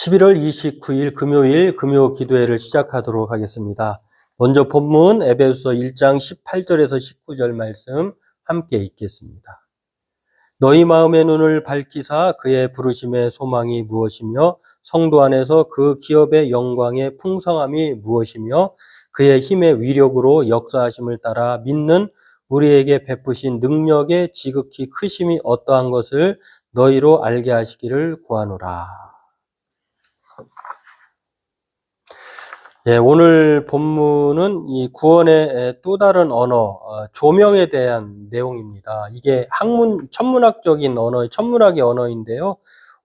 11월 29일 금요일 금요 기도회를 시작하도록 하겠습니다. 먼저 본문 에베소서 1장 18절에서 19절 말씀 함께 읽겠습니다. 너희 마음의 눈을 밝히사 그의 부르심의 소망이 무엇이며 성도 안에서 그 기업의 영광의 풍성함이 무엇이며 그의 힘의 위력으로 역사하심을 따라 믿는 우리에게 베푸신 능력의 지극히 크심이 어떠한 것을 너희로 알게 하시기를 구하노라. 오늘 본문은 이 구원의 또 다른 언어, 조명에 대한 내용입니다. 이게 천문학적인 언어의 천문학의 언어인데요.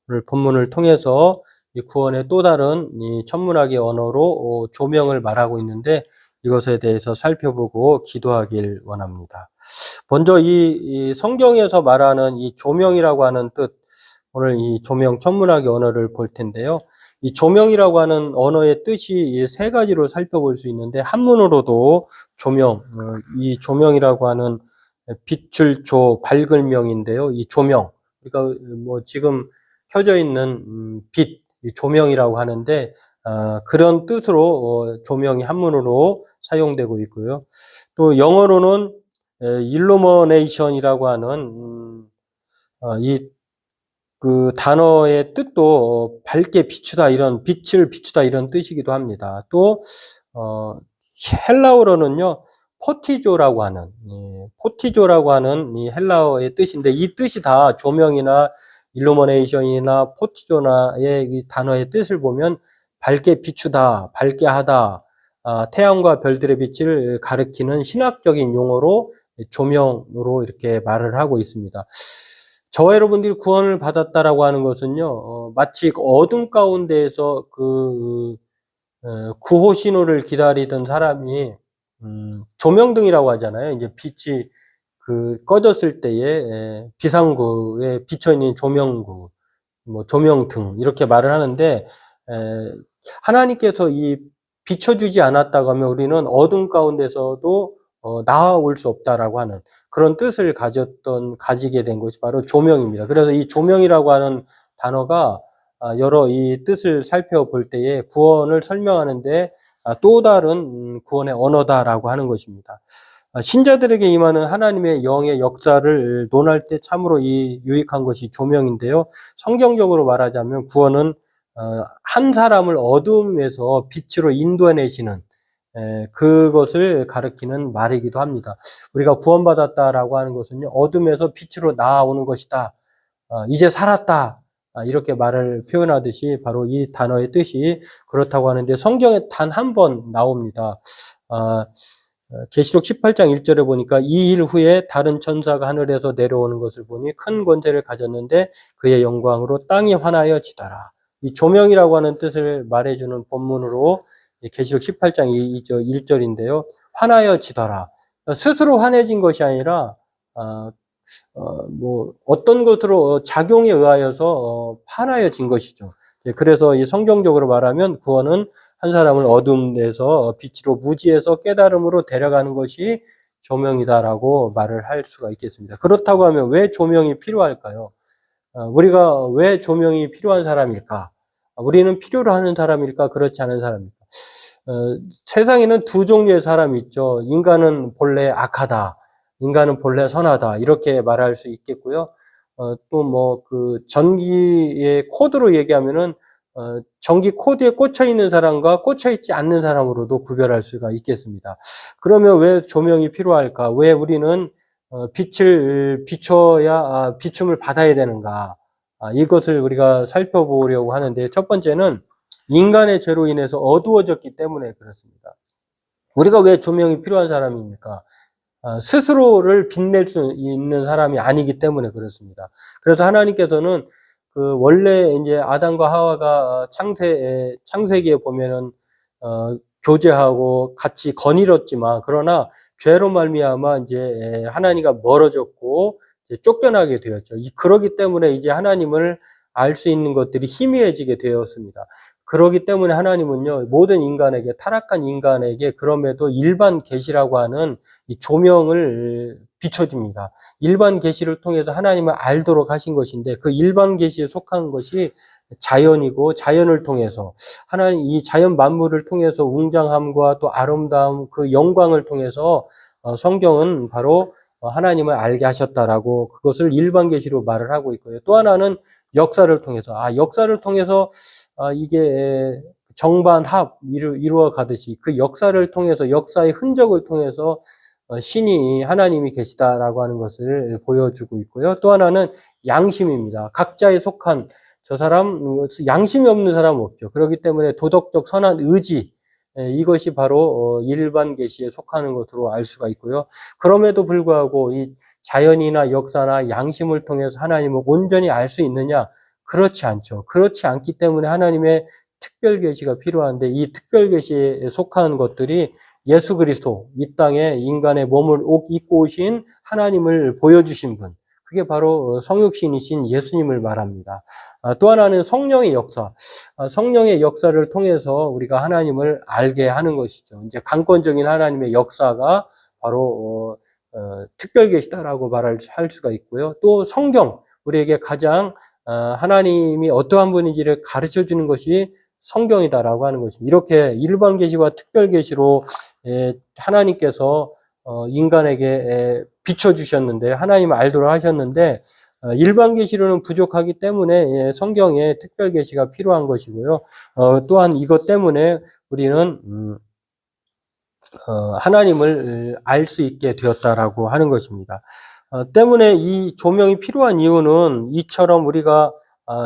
오늘 본문을 통해서 이 구원의 또 다른 이 천문학의 언어로 조명을 말하고 있는데 이것에 대해서 살펴보고 기도하길 원합니다. 먼저 이 성경에서 말하는 이 조명이라고 하는 뜻, 오늘 이 조명 천문학의 언어를 볼 텐데요. 이 조명이라고 하는 언어의 뜻이 세 가지로 살펴볼 수 있는데 한문으로도 조명, 이 조명이라고 하는 빛을 밝을 명인데요. 이 조명, 그러니까 뭐 지금 켜져 있는 빛, 조명이라고 하는데 그런 뜻으로 조명이 한문으로 사용되고 있고요. 또 영어로는 illumination이라고 하는 그 단어의 뜻도 밝게 비추다, 이런 빛을 비추다 이런 뜻이기도 합니다. 또 헬라어로는요 포티조라고 하는 이 헬라어의 뜻인데 이 뜻이 다 조명이나 일루미네이션이나 포티조나의 이 단어의 뜻을 보면 밝게 비추다, 밝게 하다, 태양과 별들의 빛을 가리키는 신학적인 용어로 조명으로 이렇게 말을 하고 있습니다. 저와 여러분들이 구원을 받았다라고 하는 것은요, 마치 어둠 가운데에서 구호 신호를 기다리던 사람이, 조명등이라고 하잖아요. 이제 빛이 꺼졌을 때에 비상구에 비춰있는 조명구, 뭐 조명등, 이렇게 말을 하는데, 하나님께서 이 비춰주지 않았다고 하면 우리는 어둠 가운데서도 나아올 수 없다라고 하는 그런 뜻을 가지게 된 것이 바로 조명입니다. 그래서 이 조명이라고 하는 단어가 여러 이 뜻을 살펴볼 때에 구원을 설명하는데 또 다른 구원의 언어다라고 하는 것입니다. 신자들에게 임하는 하나님의 영의 역사를 논할 때 참으로 유익한 것이 조명인데요. 성경적으로 말하자면 구원은 한 사람을 어둠에서 빛으로 인도해내시는 그것을 가리키는 말이기도 합니다. 우리가 구원받았다라고 하는 것은요, 어둠에서 빛으로 나아오는 것이다. 이제 살았다. 이렇게 말을 표현하듯이 바로 이 단어의 뜻이 그렇다고 하는데 성경에 단 한 번 나옵니다. 계시록 18장 1절에 보니까 이 일 후에 다른 천사가 하늘에서 내려오는 것을 보니 큰 권세를 가졌는데 그의 영광으로 땅이 환하여지더라. 이 조명이라고 하는 뜻을 말해주는 본문으로 계시록 18장 1절인데요. 환하여지더라. 스스로 환해진 것이 아니라 뭐 어떤 것으로 작용에 의하여서 환하여진 것이죠. 그래서 이 성경적으로 말하면 구원은 한 사람을 어둠에서 빛으로 무지에서 깨달음으로 데려가는 것이 조명이다라고 말을 할 수가 있겠습니다. 그렇다고 하면 왜 조명이 필요할까요? 우리가 왜 조명이 필요한 사람일까? 우리는 필요로 하는 사람일까? 그렇지 않은 사람일까? 세상에는 두 종류의 사람이 있죠. 인간은 본래 악하다. 인간은 본래 선하다. 이렇게 말할 수 있겠고요. 또 전기의 코드로 얘기하면은, 전기 코드에 꽂혀 있는 사람과 꽂혀 있지 않는 사람으로도 구별할 수가 있겠습니다. 그러면 왜 조명이 필요할까? 왜 우리는 빛을 비춰야 비춤을 받아야 되는가? 이것을 우리가 살펴보려고 하는데 첫 번째는 인간의 죄로 인해서 어두워졌기 때문에 그렇습니다. 우리가 왜 조명이 필요한 사람입니까? 스스로를 빛낼 수 있는 사람이 아니기 때문에 그렇습니다. 그래서 하나님께서는 원래 이제 아담과 하와가 창세기에 보면은 교제하고 같이 거닐었지만 그러나 죄로 말미암아 이제 하나님과 멀어졌고 이제 쫓겨나게 되었죠. 그러기 때문에 이제 하나님을 알 수 있는 것들이 희미해지게 되었습니다. 그러기 때문에 하나님은요, 모든 인간에게, 타락한 인간에게 그럼에도 일반 계시라고 하는 이 조명을 비춰줍니다. 일반 계시를 통해서 하나님을 알도록 하신 것인데 그 일반 계시에 속한 것이 자연이고 자연을 통해서 하나님 이 자연 만물을 통해서 웅장함과 또 아름다움 그 영광을 통해서 성경은 바로 하나님을 알게 하셨다라고 그것을 일반 계시로 말을 하고 있고요. 또 하나는 역사를 통해서 역사를 통해서 이게 정반합 이루어 가듯이 그 역사를 통해서 역사의 흔적을 통해서 신이 하나님이 계시다라고 하는 것을 보여주고 있고요. 또 하나는 양심입니다. 각자에 속한 저 사람 양심이 없는 사람은 없죠. 그렇기 때문에 도덕적 선한 의지 이것이 바로 일반 계시에 속하는 것으로 알 수가 있고요. 그럼에도 불구하고 이 자연이나 역사나 양심을 통해서 하나님을 온전히 알 수 있느냐? 그렇지 않죠. 그렇지 않기 때문에 하나님의 특별 계시가 필요한데 이 특별 계시에 속한 것들이 예수 그리스도 이 땅에 인간의 몸을 입고 오신 하나님을 보여주신 분 그게 바로 성육신이신 예수님을 말합니다. 또 하나는 성령의 역사. 성령의 역사를 통해서 우리가 하나님을 알게 하는 것이죠. 이제 강권적인 하나님의 역사가 바로 특별 계시다라고 말할 수가 있고요. 또 성경 우리에게 가장 하나님이 어떠한 분인지를 가르쳐 주는 것이 성경이다라고 하는 것입니다. 이렇게 일반 계시와 특별 계시로 하나님께서 인간에게 비춰주셨는데 하나님을 알도록 하셨는데 일반 계시로는 부족하기 때문에 성경에 특별 계시가 필요한 것이고요. 또한 이것 때문에 우리는 하나님을 알 수 있게 되었다라고 하는 것입니다. 때문에 이 조명이 필요한 이유는 이처럼 우리가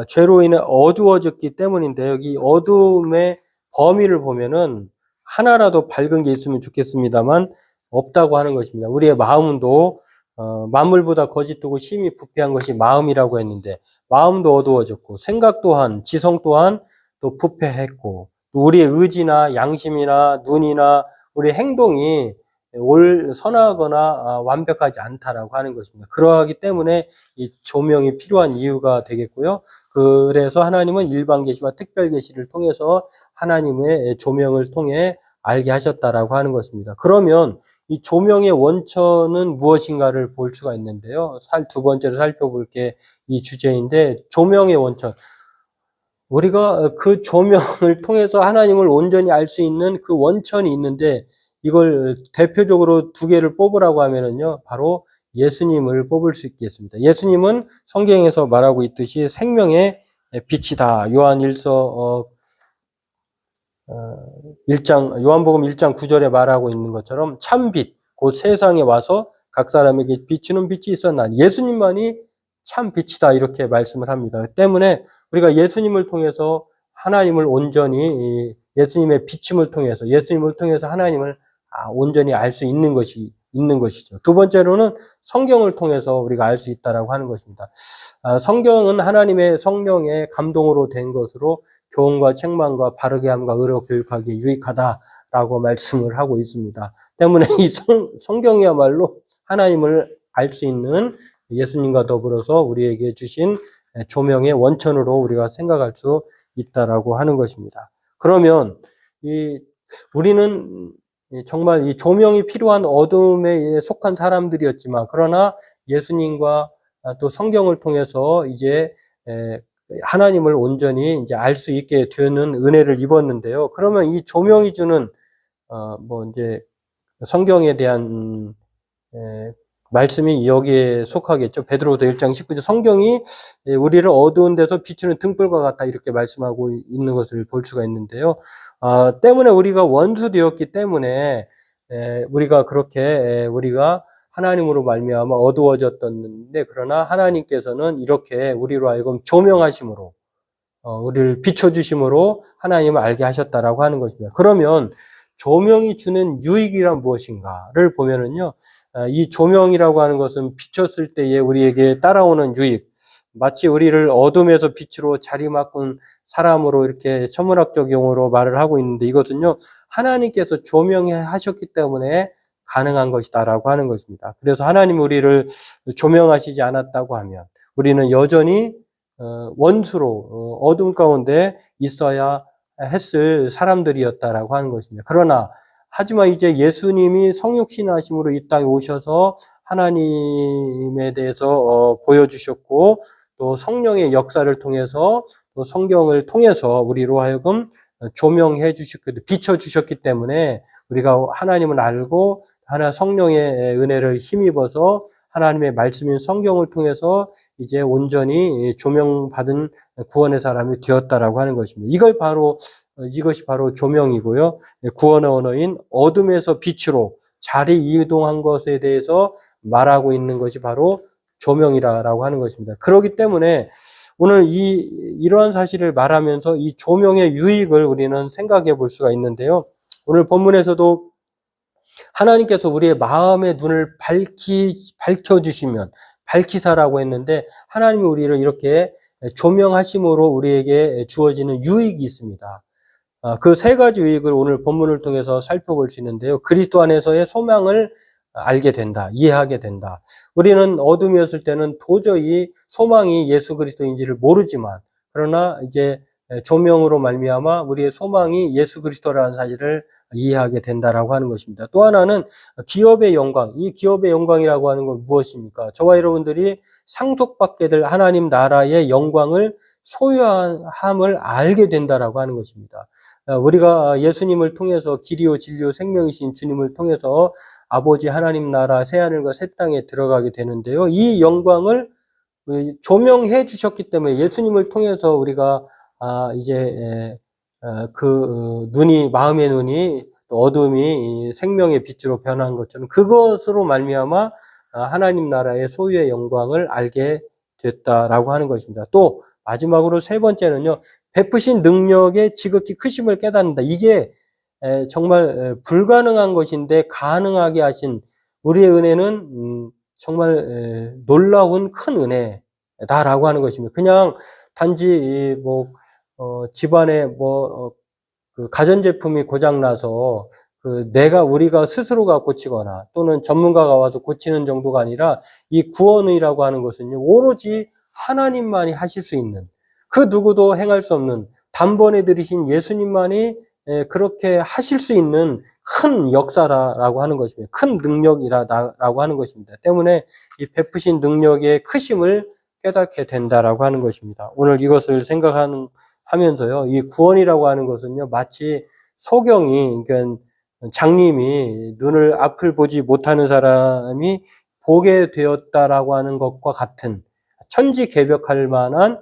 죄로 인해 어두워졌기 때문인데 여기 어둠의 범위를 보면은 하나라도 밝은 게 있으면 좋겠습니다만 없다고 하는 것입니다. 우리의 마음도 만물보다 거짓되고 심히 부패한 것이 마음이라고 했는데 마음도 어두워졌고 생각 또한 지성 또한 또 부패했고 또 우리의 의지나 양심이나 눈이나 우리의 행동이 선하거나 완벽하지 않다라고 하는 것입니다. 그러하기 때문에 이 조명이 필요한 이유가 되겠고요. 그래서 하나님은 일반 계시와 특별 계시를 통해서 하나님의 조명을 통해 알게 하셨다라고 하는 것입니다. 그러면 이 조명의 원천은 무엇인가를 볼 수가 있는데요. 두 번째로 살펴볼 게 이 주제인데 조명의 원천. 우리가 그 조명을 통해서 하나님을 온전히 알 수 있는 그 원천이 있는데 이걸 대표적으로 두 개를 뽑으라고 하면은요, 바로 예수님을 뽑을 수 있겠습니다. 예수님은 성경에서 말하고 있듯이 생명의 빛이다. 요한복음 1장 9절에 말하고 있는 것처럼 참빛, 곧 세상에 와서 각 사람에게 비추는 빛이 있었나니 예수님만이 참 빛이다. 이렇게 말씀을 합니다. 때문에 우리가 예수님을 통해서 하나님을 온전히 예수님의 비춤을 통해서 예수님을 통해서 하나님을 온전히 알 수 있는 것이죠. 두 번째로는 성경을 통해서 우리가 알 수 있다라고 하는 것입니다. 성경은 하나님의 성령의 감동으로 된 것으로 교훈과 책망과 바르게 함과 의로 교육하기에 유익하다라고 말씀을 하고 있습니다. 때문에 이 성경이야말로 하나님을 알 수 있는 예수님과 더불어서 우리에게 주신 조명의 원천으로 우리가 생각할 수 있다라고 하는 것입니다. 그러면 우리는 정말 이 조명이 필요한 어둠에 속한 사람들이었지만 그러나 예수님과 또 성경을 통해서 이제 하나님을 온전히 이제 알 수 있게 되는 은혜를 입었는데요. 그러면 이 조명이 주는 이제 성경에 대한 말씀이 여기에 속하겠죠. 베드로후서 1장 19절 성경이 우리를 어두운 데서 비추는 등불과 같다 이렇게 말씀하고 있는 것을 볼 수가 있는데요. 때문에 우리가 원수되었기 때문에 우리가 하나님으로 말미암아 어두워졌던데 그러나 하나님께서는 이렇게 우리로 하여금 조명하심으로 우리를 비춰주심으로 하나님을 알게 하셨다라고 하는 것입니다. 그러면 조명이 주는 유익이란 무엇인가를 보면은요. 이 조명이라고 하는 것은 비쳤을 때에 우리에게 따라오는 유익, 마치 우리를 어둠에서 빛으로 자리맡은 사람으로 이렇게 천문학적 용어로 말을 하고 있는데 이것은요, 하나님께서 조명해 하셨기 때문에 가능한 것이다라고 하는 것입니다. 그래서 하나님이 우리를 조명하시지 않았다고 하면 우리는 여전히 원수로 어둠 가운데 있어야 했을 사람들이었다라고 하는 것입니다. 하지만 이제 예수님이 성육신하심으로 이 땅에 오셔서 하나님에 대해서 보여주셨고 또 성령의 역사를 통해서 또 성경을 통해서 우리로 하여금 조명해 주셨기, 비춰 주셨기 때문에 우리가 하나님을 알고 하나 성령의 은혜를 힘입어서 하나님의 말씀인 성경을 통해서 이제 온전히 조명받은 구원의 사람이 되었다라고 하는 것입니다. 이것이 바로 조명이고요. 구원의 언어인 어둠에서 빛으로 자리 이동한 것에 대해서 말하고 있는 것이 바로 조명이라고 하는 것입니다. 그렇기 때문에 오늘 이러한 사실을 말하면서 이 조명의 유익을 우리는 생각해 볼 수가 있는데요. 오늘 본문에서도 하나님께서 우리의 마음의 눈을 밝혀주시면 밝히사라고 했는데 하나님이 우리를 이렇게 조명하심으로 우리에게 주어지는 유익이 있습니다. 그 세 가지 유익을 오늘 본문을 통해서 살펴볼 수 있는데요. 그리스도 안에서의 소망을 알게 된다, 이해하게 된다. 우리는 어둠이었을 때는 도저히 소망이 예수 그리스도인지를 모르지만 그러나 이제 조명으로 말미암아 우리의 소망이 예수 그리스도라는 사실을 이해하게 된다라고 하는 것입니다. 또 하나는 기업의 영광. 이 기업의 영광이라고 하는 건 무엇입니까? 저와 여러분들이 상속받게 될 하나님 나라의 영광을 소유함을 알게 된다라고 하는 것입니다. 우리가 예수님을 통해서 길이요 진리요 생명이신 주님을 통해서 아버지 하나님 나라 새하늘과 새 땅에 들어가게 되는데요. 이 영광을 조명해 주셨기 때문에 예수님을 통해서 우리가 이제 마음의 눈이 어둠이 생명의 빛으로 변한 것처럼 그것으로 말미암아 하나님 나라의 소유의 영광을 알게 됐다라고 하는 것입니다. 또 마지막으로 세 번째는요, 베푸신 능력의 지극히 크심을 깨닫는다. 이게 정말 불가능한 것인데 가능하게 하신 우리의 은혜는 정말 놀라운 큰 은혜다라고 하는 것입니다. 그냥 단지 집안에 그 가전제품이 고장나서 우리가 스스로가 고치거나 또는 전문가가 와서 고치는 정도가 아니라 이 구원이라고 하는 것은요, 오로지 하나님만이 하실 수 있는 그 누구도 행할 수 없는 단번에 들이신 예수님만이 그렇게 하실 수 있는 큰 역사라고 하는 것입니다. 큰 능력이라고 하는 것입니다. 때문에 이 베푸신 능력의 크심을 깨닫게 된다라고 하는 것입니다. 오늘 이것을 생각하면서요, 이 구원이라고 하는 것은요, 마치 소경이, 그러니까 장님이 앞을 보지 못하는 사람이 보게 되었다라고 하는 것과 같은 천지개벽할 만한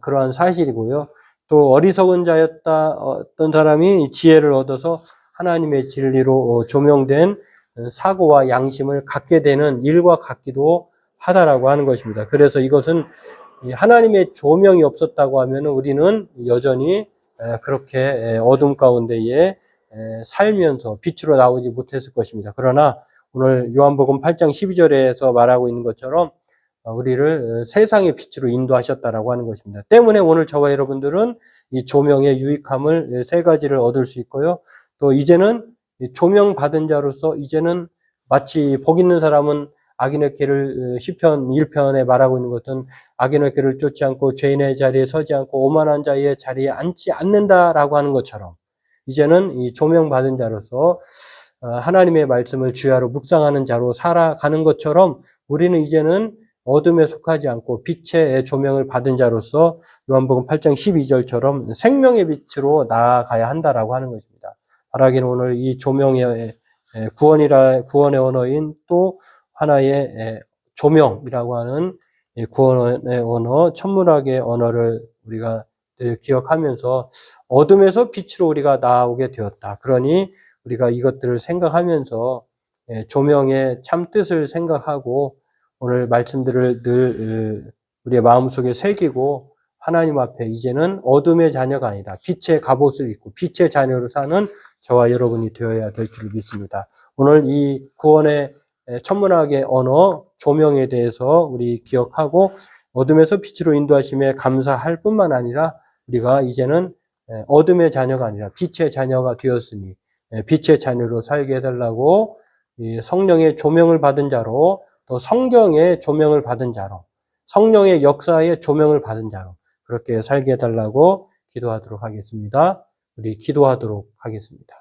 그러한 사실이고요. 또 어리석은 자였다 어떤 사람이 지혜를 얻어서 하나님의 진리로 조명된 사고와 양심을 갖게 되는 일과 같기도 하다라고 하는 것입니다. 그래서 이것은 하나님의 조명이 없었다고 하면 우리는 여전히 그렇게 어둠 가운데에 살면서 빛으로 나오지 못했을 것입니다. 그러나 오늘 요한복음 8장 12절에서 말하고 있는 것처럼 우리를 세상의 빛으로 인도하셨다라고 하는 것입니다. 때문에 오늘 저와 여러분들은 이 조명의 유익함을 세 가지를 얻을 수 있고요. 또 이제는 조명 받은 자로서 이제는 마치 복 있는 사람은 악인의 길을 시편 1편에 말하고 있는 것은 악인의 길을 쫓지 않고 죄인의 자리에 서지 않고 오만한 자의 자리에 앉지 않는다라고 하는 것처럼 이제는 이 조명 받은 자로서 하나님의 말씀을 주야로 묵상하는 자로 살아가는 것처럼 우리는 이제는 어둠에 속하지 않고 빛의 조명을 받은 자로서 요한복음 8장 12절처럼 생명의 빛으로 나아가야 한다라고 하는 것입니다. 바라기는 오늘 이 조명의 구원의 언어인 또 하나의 조명이라고 하는 구원의 언어, 천문학의 언어를 우리가 늘 기억하면서 어둠에서 빛으로 우리가 나오게 되었다. 그러니 우리가 이것들을 생각하면서 조명의 참 뜻을 생각하고 오늘 말씀들을 늘 우리의 마음속에 새기고 하나님 앞에 이제는 어둠의 자녀가 아니라 빛의 갑옷을 입고 빛의 자녀로 사는 저와 여러분이 되어야 될 줄 믿습니다. 오늘 이 구원의 천문학의 언어, 조명에 대해서 우리 기억하고 어둠에서 빛으로 인도하심에 감사할 뿐만 아니라 우리가 이제는 어둠의 자녀가 아니라 빛의 자녀가 되었으니 빛의 자녀로 살게 해달라고 성령의 조명을 받은 자로 또 성경의 조명을 받은 자로 성령의 역사의 조명을 받은 자로 그렇게 살게 해달라고 기도하도록 하겠습니다. 우리 기도하도록 하겠습니다.